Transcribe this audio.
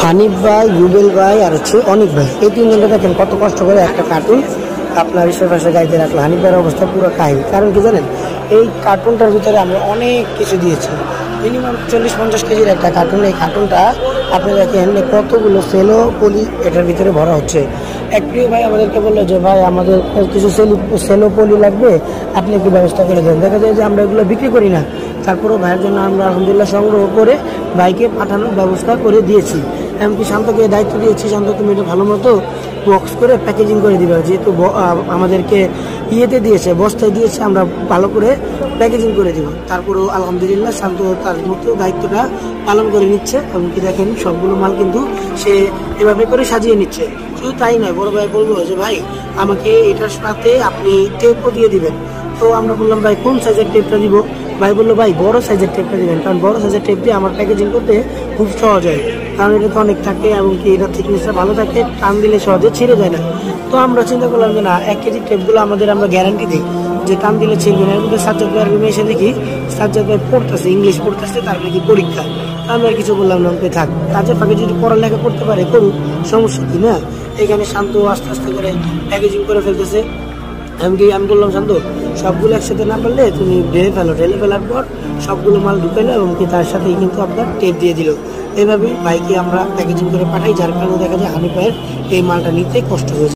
হানিফ ভাই, রুবেল ভাই আর হচ্ছে অনিক ভাই, এই তিনজনকে দেখেন কত কষ্ট করে একটা কার্টুন আপনার পাশে গাইতে রাখলো। হানিফ ভাইয়ের অবস্থা পুরো কাহিনী। কারণ কি জানেন, এই কার্টুনটার ভিতরে আমরা অনেক কিছু দিয়েছি। মিনিমাম 40-50 কেজির একটা কার্টুন। এই কার্টুনটা আপনি দেখেন কতগুলো সেলো পলি এটার ভিতরে ভরা হচ্ছে। এক প্রিয় ভাই আমাদেরকে বললো যে ভাই আমাদের কিছু সেলো পলি লাগবে, আপনি একটু ব্যবস্থা করে দেন। দেখা যায় যে আমরা এগুলো বিক্রি করি না, তারপরেও ভাইয়ের জন্য আমরা আলহামদুলিল্লাহ সংগ্রহ করে ভাইকে পাঠানোর ব্যবস্থা করে দিয়েছি। এমনকি শান্তকে দায়িত্ব দিয়েছি, শান্ত তুমি এটা ভালো মতো বক্স করে প্যাকেজিং করে দিবে। যেহেতু আমাদেরকে ইয়েতে দিয়েছে, বস্তায় দিয়েছে, আমরা ভালো করে প্যাকেজিং করে দিব। তারপরেও আলহামদুলিল্লাহ শান্ত তার মতো দায়িত্বটা পালন করে নিচ্ছে। এমনকি দেখেন সবগুলো মাল কিন্তু সে এভাবে করে সাজিয়ে নিচ্ছে। শুধু তাই নয়, বড় ভাই বলবো যে ভাই আমাকে এটার সাথে আপনি টেপও দিয়ে দিবেন। তো আমরা বললাম ভাই কোন সাইজের টেপটা দিব? ভাই বললো ভাই বড় সাইজের টেপটা দিবেন, কারণ বড় সাইজের টেপ দিয়ে আমার প্যাকেজিং করতে খুব সহজ হয়। কারণ এটা তো অনেক থাকে এবং কি এটা থিকনেসটা ভালো থাকে, টান দিলে সহজে ছিঁড়ে যায় না। তো আমরা চিন্তা করলাম যে না, 1 কেজি টেপগুলো আমরা গ্যারান্টি দিই যে টান দিলে ছিঁড়বে না। এর মধ্যে সাজ্জাদ ভাইয়ের রুমে এসে দেখি সাজ্জাদ ভাই পড়তেছে, ইংলিশ পড়তেছে, তার নাকি পরীক্ষা। আমি আর কিছু বললাম না, ওকে থাক, কাজের ফাঁকে যদি পড়ালেখা করতে পারে করুক, সমস্যা কি না। এখানে শান্ত আস্তে আস্তে করে প্যাকেজিং করে ফেলতেছে। আমি বললাম শান্ত সবগুলো একসাথে না পারলে তুমি ঢেলে ফেলার পর সবগুলো মাল ঢুকাইলো এবং কি তার সাথেই কিন্তু আপনার টেপ দিয়ে দিল। এইভাবে বাইকে আমরা প্যাকেজিং করে পাঠাই, যার কারণে দেখা যায় হানিফ ভাইয়ের এই মালটা নিতে কষ্ট হয়েছে।